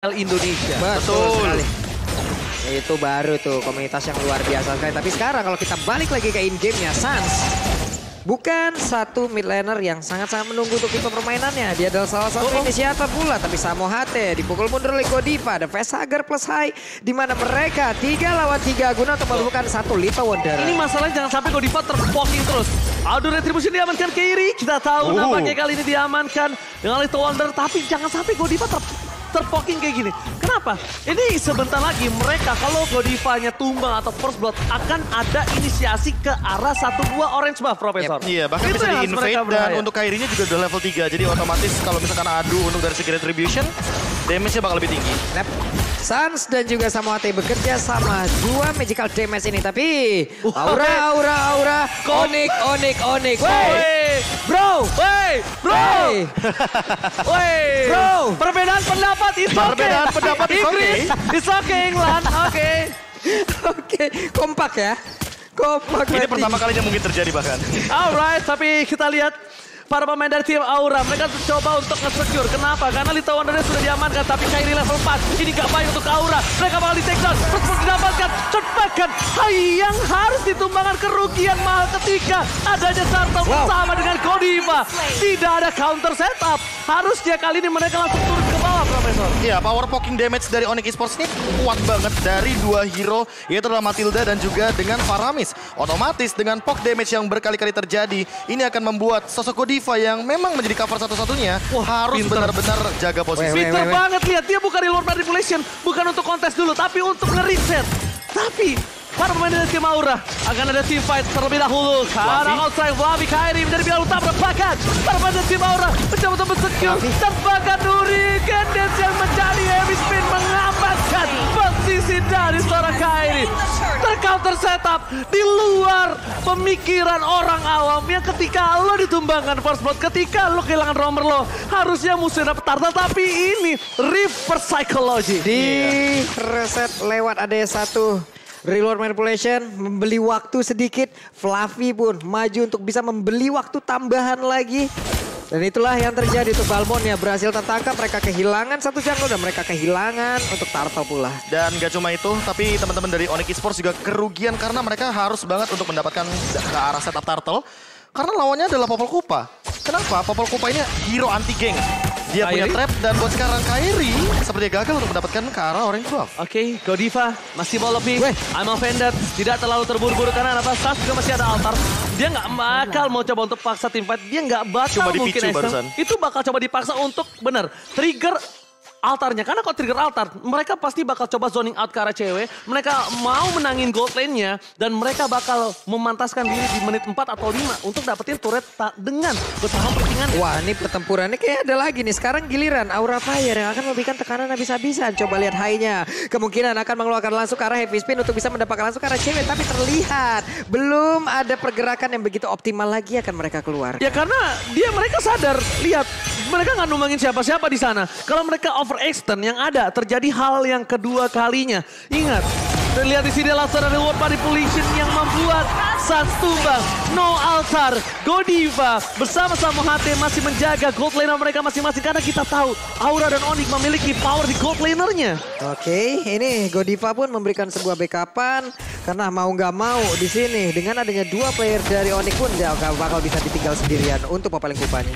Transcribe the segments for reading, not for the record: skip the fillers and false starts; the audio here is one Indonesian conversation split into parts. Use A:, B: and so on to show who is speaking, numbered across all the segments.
A: Indonesia.
B: Betul sekali.
A: Itu baru tuh komunitas yang luar biasa sekali. Tapi sekarang kalau kita balik lagi ke in-game-nya, Sans bukan satu mid laner yang sangat-sangat menunggu untuk tipe permainannya. Dia adalah salah satu inisiator pula. Tapi Samo HT dipukul mundur oleh Godiva. Ada Facehugger plus High. Di mana mereka 3 lawan 3 guna untuk melupakan satu Little Wonder.
B: Ini masalahnya jangan sampai Godiva terpoking terus. Aduh, Retribution diamankan kiri. Kita tahu nampaknya kali ini diamankan dengan Little Wonder. Tapi jangan sampai Godiva terpoking kayak gini. Kenapa? Ini sebentar lagi mereka kalau Godivanya tumbang atau first blood akan ada inisiasi ke arah 1-2 orange buff, Profesor.
C: Iya, bahkan
B: Itu
C: bisa
B: yang
C: di-invade
B: mereka
C: dan
B: berbahaya.
C: untuk Kairinya juga udah level 3. Jadi otomatis kalau misalkan adu untuk dari segi retribution, damage-nya bakal lebih tinggi.
A: Sans dan juga Samo HT bekerja sama 2 magical damage ini. Tapi aura. Onyx.
B: Wey,
A: Bro.
B: bro,
A: Bro.
B: perbedaan pendapat itu oke.
C: Perbedaan pendapat is okay.
B: It's okay, England, oke.
A: Oke, kompak ya. Kompak.
C: Ini
A: berarti.
C: pertama kalinya mungkin terjadi bahkan.
B: Alright, tapi kita lihat para pemain dari tim Aura, mereka coba untuk nge-secure. Kenapa? Karena Little Wonder sudah diamankan, tapi Kairi level 4. Ini gak baik untuk Aura. Mereka bakal di-take down, terus didapatkan, cepatkan. Yang harus ditumbangkan kerugian mahal ketika adanya Sartel bersama dengan Godiva. Tidak ada counter setup. Harusnya kali ini mereka langsung turun ke bawah, Profesor.
C: Iya, power poking damage dari Onyx Esports ini kuat banget dari 2 hero, yaitu adalah Matilda dan juga dengan Faramis. Otomatis dengan poke damage yang berkali-kali terjadi, ini akan membuat sosok Godiva yang memang menjadi cover satu-satunya harus benar-benar jaga posisi.
B: Pinter banget, lihat dia bukan reload manipulation, bukan untuk kontes dulu, tapi untuk nge-reset. Tapi para pemain dari tim Aura akan ada team fight terlebih dahulu. Karena outside Flavi Kairi menjadi pihak utama berbakat. Para pemain dari tim Aura mencoba untuk secure dan bahkan Hurricane Dance yang menjadi heavy spin mengamankan posisi dari seorang Kairi. Tercounter setup di luar pemikiran orang awam yang ketika lo ditumbangkan first blood, ketika lo kehilangan roamer lo, harusnya musuhnya dapat turtle, tapi ini reverse psychology.
A: Di reset lewat ada satu reload manipulation, membeli waktu sedikit. Fluffy pun maju untuk bisa membeli waktu tambahan lagi. Dan itulah yang terjadi untuk Balmond ya, berhasil tertangkap. Mereka kehilangan satu jungle dan mereka kehilangan untuk turtle pula.
C: Dan gak cuma itu, tapi teman-teman dari Onyx Esports juga kerugian karena mereka harus banget untuk mendapatkan ke arah setup turtle. Karena lawannya adalah Popol Kupa. Kenapa? Popol Kupa ini hero anti-geng. Dia punya trap dan buat sekarang Kairi seperti gagal untuk mendapatkan ke arah orange buff.
B: Oke, Godiva masih mau lebih. I'm offended. Tidak terlalu terburu-buru karena apa? Sas juga masih ada altar. Dia nggak bakal mau coba untuk paksa tim fight. Dia nggak bakal
C: Cuma
B: mungkin
C: dipicu barusan.
B: itu bakal coba dipaksa untuk benar trigger altarnya. Karena kalau trigger altar, mereka pasti bakal coba zoning out ke arah cewek. Mereka mau menangin gold lane-nya dan mereka bakal memantaskan diri di menit 4 atau 5 untuk dapetin turret dengan bersama pertingan.
A: Wah, ini pertempurannya kayak ada lagi nih. Sekarang giliran Aura Fire yang akan memberikan tekanan habis-habisan. Coba lihat high-nya. Kemungkinan akan mengeluarkan langsung ke arah heavy spin untuk bisa mendapatkan langsung ke arah cewek. Tapi terlihat belum ada pergerakan yang begitu optimal lagi akan mereka keluar.
B: Ya karena mereka sadar, lihat mereka nggak numbangin siapa-siapa di sana. Kalau mereka overextend yang ada terjadi hal yang kedua kalinya. Ingat, terlihat di sini langsung ada reward manipulation yang membuat Sans tumbang. No altar, Godiva bersama Samo HT masih menjaga gold laner mereka masing-masing karena kita tahu Aura dan Onyx memiliki power di gold lanernya.
A: Oke, ini Godiva pun memberikan sebuah backupan karena mau nggak mau di sini dengan adanya 2 player dari Onyx pun dia bakal bisa ditinggal sendirian untuk Popol Kupanya.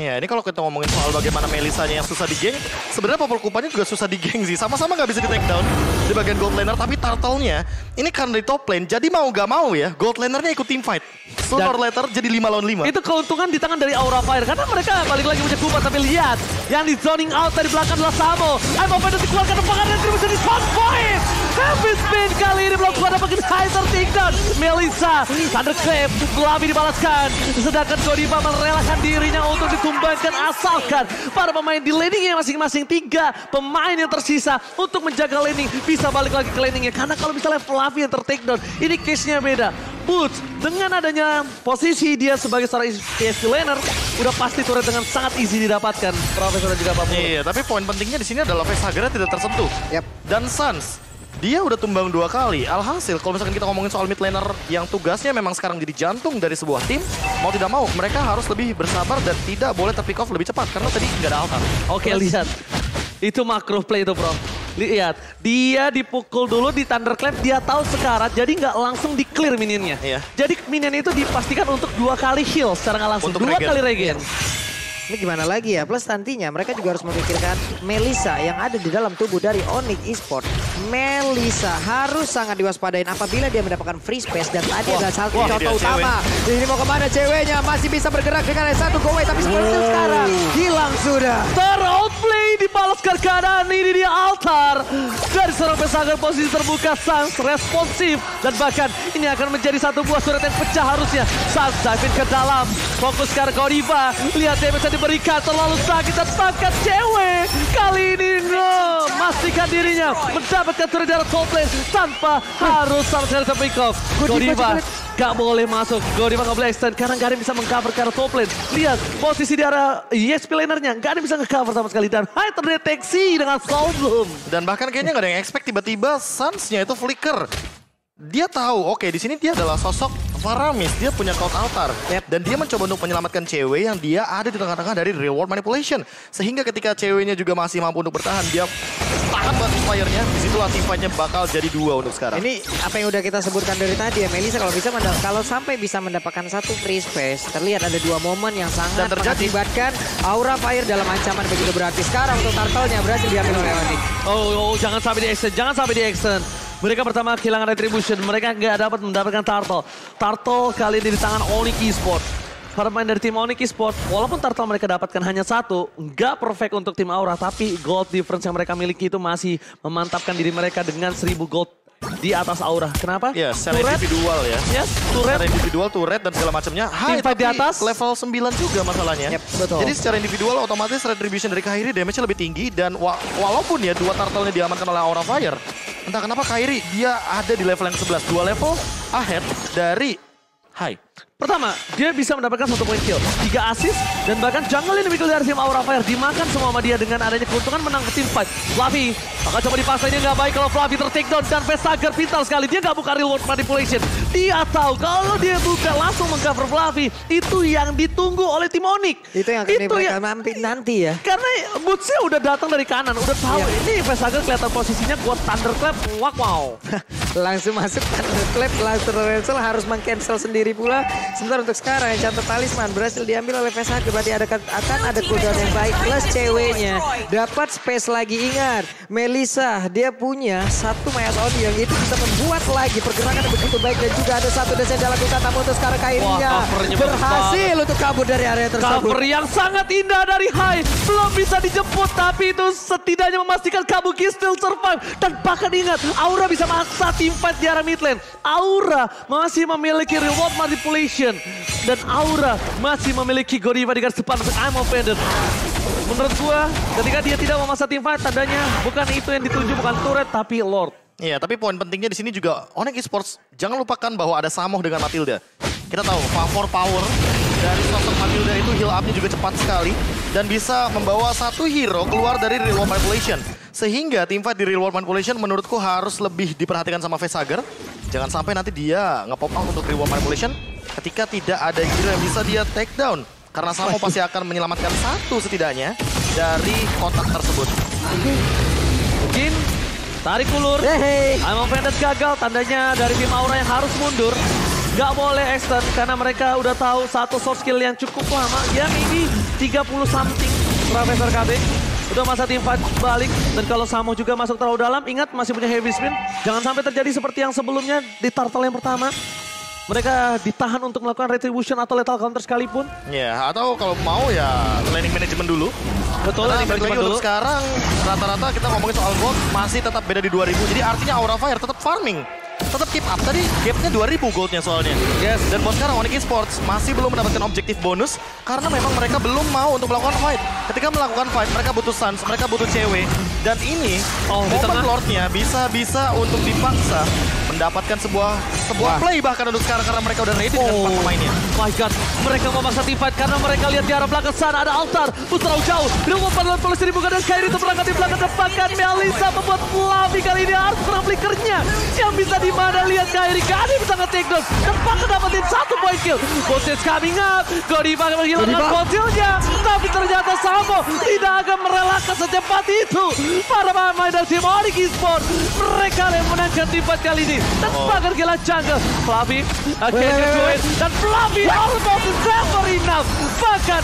C: Ya, ini kalau kita ngomongin soal bagaimana Melisanya yang susah di geng, sebenarnya Popol Kupanya juga susah di geng sih. Sama-sama nggak bisa di take down di bagian gold laner, tapi turtle-nya ini karena di top lane, jadi mau nggak mau ya, gold lanernya ikut team fight. Sooner or later jadi 5 lawan 5.
B: Itu keuntungan di tangan dari Aura Fire karena mereka balik lagi punya Kupa, tapi lihat yang di zoning out dari belakang adalah Samo. I'm open untuk dikeluarkan tembakan dan bisa di spot point. Heavy spin kali ini belum kuat dapetin Kaiser takedown. Melissa, Thunderclap, Flavi dibalaskan. Sedangkan Godiva merelakan dirinya untuk ditumbangkan asalkan para pemain di laningnya masing-masing. 3 pemain yang tersisa untuk menjaga laning bisa balik lagi ke laningnya. Karena kalau misalnya Flavi yang ter-takedown, ini case-nya beda. Boots, dengan adanya posisi dia sebagai seorang PSP laner, udah pasti turret dengan sangat easy didapatkan. Profesor dan juga Pak Mulu.
C: Iya, tapi poin pentingnya di sini adalah Facehugger tidak tersentuh.
A: Yap.
C: Dan Sans, dia udah tumbang 2 kali. Alhasil kalau misalkan kita ngomongin soal mid laner yang tugasnya memang sekarang jadi jantung dari sebuah tim, mau tidak mau mereka harus lebih bersabar dan tidak boleh terpick off lebih cepat karena tadi nggak ada altar.
B: Oke, lihat. Itu macro play itu bro. Lihat, dia dipukul dulu di Thunderclap, dia tahu sekarat, jadi nggak langsung di-clear minionnya.
C: Iya.
B: Jadi minion itu dipastikan untuk 2 kali heal secara nggak langsung,
C: Untuk
B: 2
C: regen.
B: kali regen.
A: Ini gimana lagi ya? Plus nantinya mereka juga harus memikirkan Melissa yang ada di dalam tubuh dari Onyx Esports. Melissa harus sangat diwaspadain apabila dia mendapatkan free space. Dan tadi adalah satu
C: wah,
A: contoh
C: dia
A: utama. Ini mau kemana ceweknya? Masih bisa bergerak dengan S1 go away. Tapi seperti itu sekarang hilang sudah.
B: Ter-outplay dibalaskan keadaan, ini dia altar. Dari seorang pesanger posisi terbuka, Sans responsif. Dan bahkan ini akan menjadi satu buah surat yang pecah harusnya. Sans dive in ke dalam, fokus ke Godiva. Lihat damage yang diberikan, terlalu sakit dan tangkap cewek. Kali ini memastikan dirinya mendapatkan turret dari top lane tanpa harus sama sekali terpick off. Godiva gak boleh masuk, Godiva gak boleh extend karena gak ada yang bisa mengcover ke arah top lane. Lihat posisi di arah ESP lanernya, gak ada yang bisa nge-cover sama sekali. Dan Hai terdeteksi dengan Soul Bloom.
C: Dan bahkan kayaknya nggak ada yang expect tiba-tiba Suns-nya itu flicker. Dia tahu, oke di sini dia adalah sosok Faramis, dia punya cloud altar. Dan dia mencoba untuk menyelamatkan cewek yang dia ada di tengah-tengah dari reward manipulation. Sehingga ketika ceweknya juga masih mampu untuk bertahan, dia tahan buat fire-nya. Disitulah teamfight-nya bakal jadi 2 untuk sekarang.
A: Ini apa yang udah kita sebutkan dari tadi ya, Melissa kalau sampai bisa mendapatkan satu free space, terlihat ada 2 momen yang sangat mengakibatkan aura fire dalam ancaman begitu berarti. Sekarang untuk turtle-nya berhasil diambil oleh Onyx.
B: Oh, jangan sampai di-extend, jangan sampai di-extend. Mereka pertama kehilangan retribution, mereka nggak dapat mendapatkan turtle. Turtle kali ini di tangan Onyx Esports. Para pemain dari tim Onyx Esports, walaupun turtle mereka dapatkan hanya 1, nggak perfect untuk tim Aura, tapi gold difference yang mereka miliki itu masih memantapkan diri mereka dengan 1000 gold di atas Aura. Kenapa?
C: Ya, secara individual ya.
B: Yes, turret.
C: Secara individual, turret dan segala macamnya.
B: Teamfight di atas.
C: Level 9 juga masalahnya.
A: Yep, betul.
C: Jadi secara individual otomatis retribution dari Kairi damage-nya lebih tinggi. Dan walaupun ya 2 turtle-nya diamankan oleh Aura Fire. Entah kenapa Kairi dia ada di level yang 11. 2 level ahead dari Hai.
B: Pertama, dia bisa mendapatkan 1 point kill, 3 assist, dan bahkan jungle ini dari tim Aura Fire dimakan semua sama dia dengan adanya keuntungan menang ke tim fight. Fluffy akan coba dipaksa, ini nggak baik kalau Fluffy ter-takedown dan Vestager pintar sekali. Dia nggak buka reward manipulation. Dia tahu kalau dia buka langsung mengcover Fluffy, itu yang ditunggu oleh tim Onyx.
A: Itu yang akan mereka nanti ya.
B: Karena Bootsnya udah datang dari kanan, udah tahu ini Vestager kelihatan posisinya buat Thunderclap, wow.
A: Langsung masuk Thunderclap, langsung Rensel harus meng-cancel sendiri pula. Sebentar untuk sekarang yang cantik talisman berhasil diambil oleh Vestager. Berarti akan ada cooldown yang baik. Plus ceweknya dapat space lagi. Ingat, Melissa dia punya 1 Mayas Oni yang itu bisa membuat lagi pergerakan yang begitu baik. Dan juga ada 1 desa yang dilakukan. Namun untuk sekarang Kairinya berhasil untuk kabur dari area tersebut.
B: Cover yang sangat indah dari Hai. Belum bisa dijemput, tapi itu setidaknya memastikan Kabuki still survive. Dan bahkan ingat, Aura bisa maksa teamfight di arah mid lane. Aura masih memiliki reward manipulation. Dan Aura masih memiliki Godiva di garis depan untuk I'm offended. Menurut gua, ketika dia tidak memaksa teamfight, tandanya bukan itu yang dituju, bukan turret, tapi Lord.
C: Iya, tapi poin pentingnya di sini juga Onyx Esports jangan lupakan bahwa ada Samoh dengan Matilda. Kita tahu favor power dari sosok Matilda itu heal up-nya juga cepat sekali dan bisa membawa 1 hero keluar dari reward manipulation. Sehingga teamfight di reward manipulation menurutku harus lebih diperhatikan sama Vestager. Jangan sampai nanti dia nge-pop out untuk reward manipulation ketika tidak ada hero yang bisa dia take down. Karena Samoh pasti akan menyelamatkan 1 setidaknya dari kotak tersebut.
B: Mungkin tarik ulur. I'm offended gagal, tandanya dari tim Aura yang harus mundur. Gak boleh extend karena mereka udah tahu 1 source skill yang cukup lama. Ya maybe 30 something Profesor KB. Udah masa tim fight balik. Dan kalau Samoh juga masuk terlalu dalam, ingat masih punya heavy spin. Jangan sampai terjadi seperti yang sebelumnya di turtle yang pertama. Mereka ditahan untuk melakukan retribution atau lethal counter sekalipun.
C: Ya, atau kalau mau ya laning management dulu.
B: Betul, laning management dulu.
C: Untuk sekarang rata-rata kita ngomongin soal gold masih tetap beda di 2000. Jadi artinya Aura Fire tetap farming. Tetap keep up. Tadi gapnya 2000 goldnya soalnya.
B: Yes.
C: Dan buat sekarang Onyx Esports masih belum mendapatkan objektif bonus. Karena memang mereka belum mau untuk melakukan fight. Ketika melakukan fight mereka butuh Suns, mereka butuh cewek. Dan ini momen Lordnya bisa-bisa untuk dipaksa mendapatkan sebuah play bahkan untuk sekarang karena mereka udah ready dengan 4 pemainnya.
B: My God, mereka memaksa team fight karena mereka lihat di arah belakang sana ada altar. Terlalu jauh, dilakukan padahal polisi dibuka dan Kairi itu berangkat di belakang depankan. Melisa membuat Fluffy kali ini harus kurang flickernya. Yang bisa di mana lihat Kairi bisa nge-take down. Dan bahkan dapetin 1 point kill. Bossage coming up, Godiva menghilangkan fosilnya. Tapi ternyata Samo tidak akan merelakan secepat itu. Para pemain dari tim Onyx Esports, mereka yang menangkan team fight kali ini. Dan bahkan gila jungle. Fluffy akhirnya join. Dan Fluffy almost never enough. Bahkan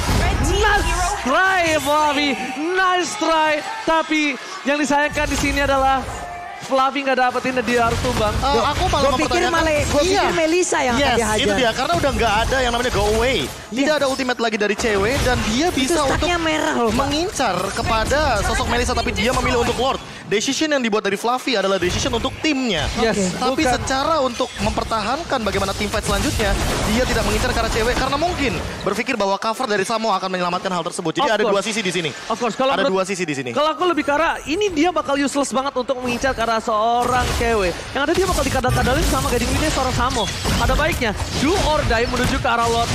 B: nice try Fluffy, nice try. Tapi yang disayangkan di sini adalah Fluffy nggak dapetin dan dia harus tumbang.
C: Aku malah mempertanyakan.
A: Gue pikir Melisa yang akan dihajar.
C: Itu dia, karena udah nggak ada yang namanya go away. Tidak ada ultimate lagi dari cewek dan dia bisa untuk
A: merah loh,
C: mengincar kepada sosok Melisa tapi dia memilih untuk Lord. Decision yang dibuat dari Fluffy adalah decision untuk timnya. Tapi secara untuk mempertahankan bagaimana team fight selanjutnya, dia tidak mengincar karena cewek karena mungkin berpikir bahwa cover dari Samo akan menyelamatkan hal tersebut. Jadi ada dua sisi di sini. Ada dua sisi di sini.
B: Kalau aku lebih ke arah ini dia bakal useless banget untuk mengincar karena seorang cewek. Yang ada dia bakal dikadal-kadalin sama gading ini seorang Samo. Ada baiknya do or die menuju ke arah Lord.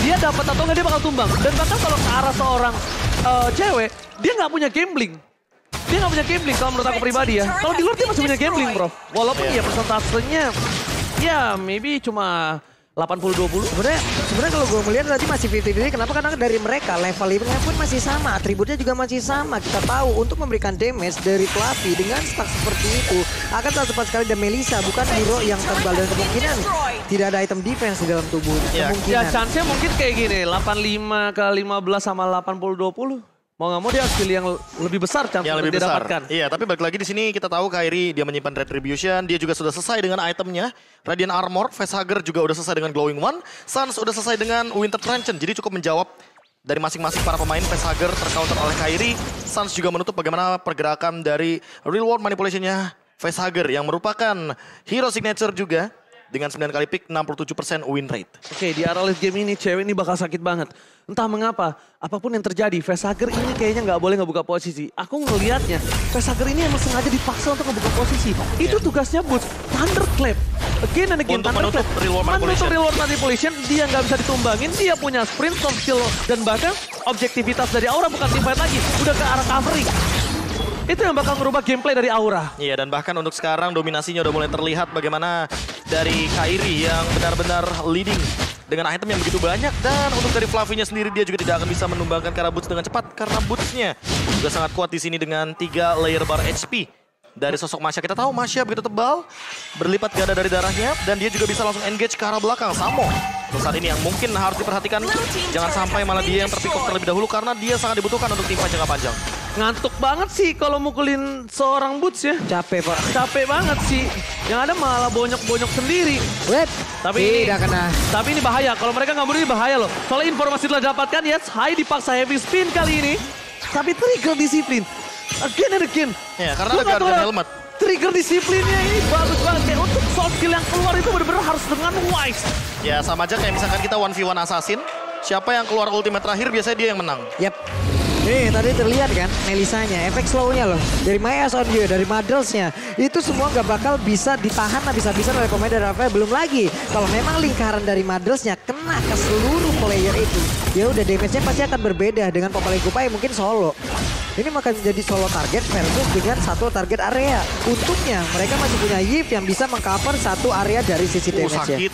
B: Dia dapat atau nggak dia bakal tumbang. Dan bahkan kalau ke arah seorang cewek, dia nggak punya gambling. Dia nggak punya gambling kalau menurut aku pribadi ya. Kalau di luar dia masih punya gambling bro. Walaupun ya persentasenya ya maybe cuma 80-20.
A: Sebenarnya kalau gue melihat tadi masih 50-50. Kenapa? Karena dari mereka levelnya pun masih sama, atributnya juga masih sama. Kita tahu untuk memberikan damage dari Fluffy dengan stack seperti itu akan sangat cepat sekali. Dan Melisa bukan hero yang tebal dan kemungkinan tidak ada item defense di dalam tubuhnya.
B: Ya chance-nya mungkin kayak gini, 85 ke 15 sama 80-20. Mau nggak mau dia harus pilih yang lebih besar chance yang lebih besar. Dapatkan.
C: Iya, tapi balik lagi di sini kita tahu Kairi dia menyimpan Retribution, dia juga sudah selesai dengan itemnya. Radiant Armor, Facehugger juga udah selesai dengan Glowing One, Sans udah selesai dengan Winter Trenchant. Jadi cukup menjawab dari masing-masing para pemain. Facehugger tercounter oleh Kairi, Sans juga menutup bagaimana pergerakan dari Real World Manipulation-nya Facehugger yang merupakan hero signature juga. Dengan 9 kali pick, 67% win rate.
B: Oke, di arah late game ini, cewek ini bakal sakit banget. Entah mengapa, apapun yang terjadi, Facehugger ini kayaknya nggak boleh ngebuka posisi. Aku ngelihatnya, Facehugger ini emang sengaja dipaksa untuk ngebuka posisi. Itu tugasnya Boots, Thunderclap. Again and again,
C: untuk menutup Real World
B: Manipulation. Dia nggak bisa ditumbangin, dia punya sprint, soft skill, dan bahkan objektivitas dari Aura bukan team fight lagi. Udah ke arah covering. Itu yang bakal merubah gameplay dari Aura.
C: Iya, dan bahkan untuk sekarang dominasinya udah mulai terlihat bagaimana dari Kairi yang benar-benar leading dengan item yang begitu banyak. Dan untuk dari Fluffy-nya sendiri dia juga tidak akan bisa menumbangkan karena Boots dengan cepat. Karena Boots-nya juga sangat kuat di sini dengan 3 layer bar HP. Dari sosok Masya, kita tahu Masya begitu tebal, berlipat ganda dari darahnya. Dan dia juga bisa langsung engage ke arah belakang, Samo. Untuk saat ini yang mungkin harus diperhatikan, jangan sampai malah dia yang terpick off terlebih dahulu. Karena dia sangat dibutuhkan untuk tim fight jangka panjang.
B: Ngantuk banget sih kalau mukulin seorang Boots ya.
A: Capek pak.
B: Capek banget sih. Yang ada malah bonyok-bonyok sendiri. Tapi ini bahaya. Kalau mereka nggak bunuh ini bahaya loh. Soalnya informasi telah dapatkan ya, Hai dipaksa heavy spin kali ini. Tapi trigger disiplin. Again and again.
C: Ya, karena ada Guardian Helmet.
B: Trigger disiplinnya ini bagus banget. Kayak untuk soft skill yang keluar itu benar-benar harus dengan wise.
C: Ya sama aja kayak misalkan kita 1v1 Assassin. Siapa yang keluar ultimate terakhir biasanya dia yang menang.
A: Yap. Nih tadi terlihat kan Melisanya, efek slow-nya loh. Dari My Eyes on You, dari Muddles-nya. Itu semua gak bakal bisa ditahan habis-habisan oleh pemain dari Rafael. Belum lagi, kalau memang lingkaran dari Muddles-nya kena ke seluruh player itu. Ya udah damage-nya pasti akan berbeda dengan Popalin Kupai mungkin solo. Ini akan menjadi solo target versus dengan satu target area. Untungnya mereka masih punya Yves yang bisa mengcover satu area dari sisi damage-nya.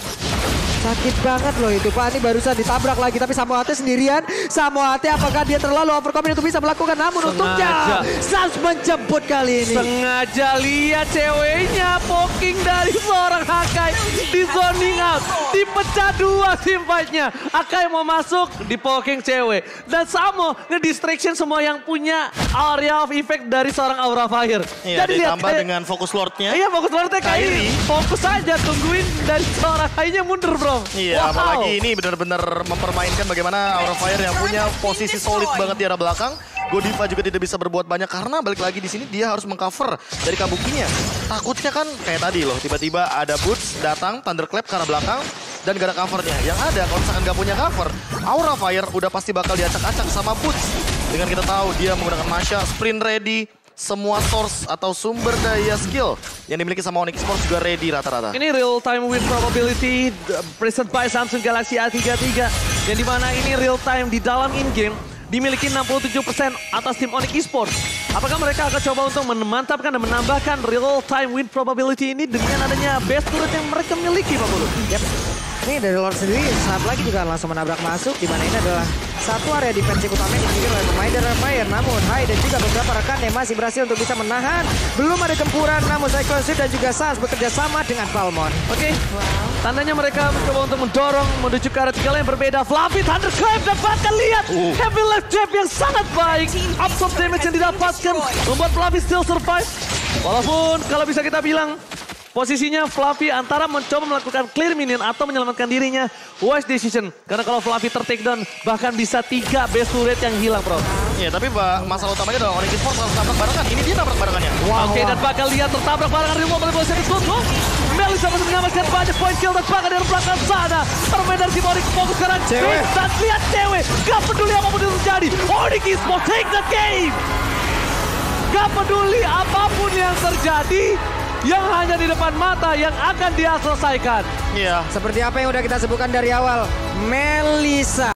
A: Sakit banget loh itu Pak, ini barusan ditabrak lagi tapi Samoate sendirian. Samoate apakah dia terlalu overconfident untuk bisa melakukan, namun untungnya Sans menjemput kali ini.
B: Sengaja lihat ceweknya poking dari seorang Hakai di zoning out. Dipecah dua team fight-nya. Hakai mau masuk di poking cewek. Dan Samo nge-distraction semua yang punya area of effect dari seorang Aura Fire.
C: Iya, jadi ditambah dengan fokus Lord-nya.
B: Iya, fokus Lord-nya Kairi. Fokus aja tungguin dari seorang Hakai-nya mundur bro.
C: Iya, apalagi ini benar-benar mempermainkan bagaimana Aura Fire yang punya posisi solid banget di arah belakang. Godiva juga tidak bisa berbuat banyak karena balik lagi di sini dia harus mengcover dari Kabukinya. Takutnya kan kayak tadi loh, tiba-tiba ada Boots datang, Thunderclap ke arah belakang dan gak ada covernya. Yang ada kalau misalkan gak punya cover, Aura Fire udah pasti bakal diacak-acak sama Boots. Dengan kita tahu dia menggunakan Masya, sprint ready, semua source atau sumber daya skill yang dimiliki sama Onyx Esports juga ready rata-rata.
B: Ini real time win probability present by Samsung Galaxy A33 yang dimana ini real time di dalam in-game dimiliki 67% atas tim Onyx Esports. Apakah mereka akan coba untuk memantapkan dan menambahkan real time win probability ini dengan adanya base turret yang mereka miliki, Pak Bulu?
A: Yap. Ini dari Lord sendiri saat lagi juga langsung menabrak masuk, di mana ini adalah satu area defensif utama yang dimiliki oleh pemain dari Fire. Namun Hai dan juga beberapa rekannya masih berhasil untuk bisa menahan. Belum ada gempuran, namun Cyclone Swift dan juga Sans bekerja sama dengan Palmon.
B: Oke, tandanya mereka mencoba untuk mendorong menuju ke arah tiga yang berbeda. Fluffy Thunderclap dapatkan, lihat heavy left jab yang sangat baik. Absorb damage yang didapatkan membuat Fluffy still survive. Walaupun kalau bisa kita bilang posisinya Fluffy antara mencoba melakukan clear minion atau menyelamatkan dirinya, wise decision. Karena kalau Fluffy tertakedown bahkan bisa 3 base turret yang hilang, bro.
C: Iya, tapi masalah utamanya adalah Onyx Esports harus tabrak barengan. Ini dia tabrak barengannya.
B: Oke, dan bakal lihat tertabrak barengan remove oleh Bosnya Discontrol. Melisa masih menyelamatkan banyak point kill dan bahkan dari belakang sana. Permain dari tim Onyx fokus sekarang. Dan lihat cewek, gak peduli apapun yang terjadi. Onyx Esports take the game. Gak peduli apapun yang terjadi. Yang hanya di depan mata yang akan dia selesaikan.
C: Iya.
A: Seperti apa yang udah kita sebutkan dari awal, Melisa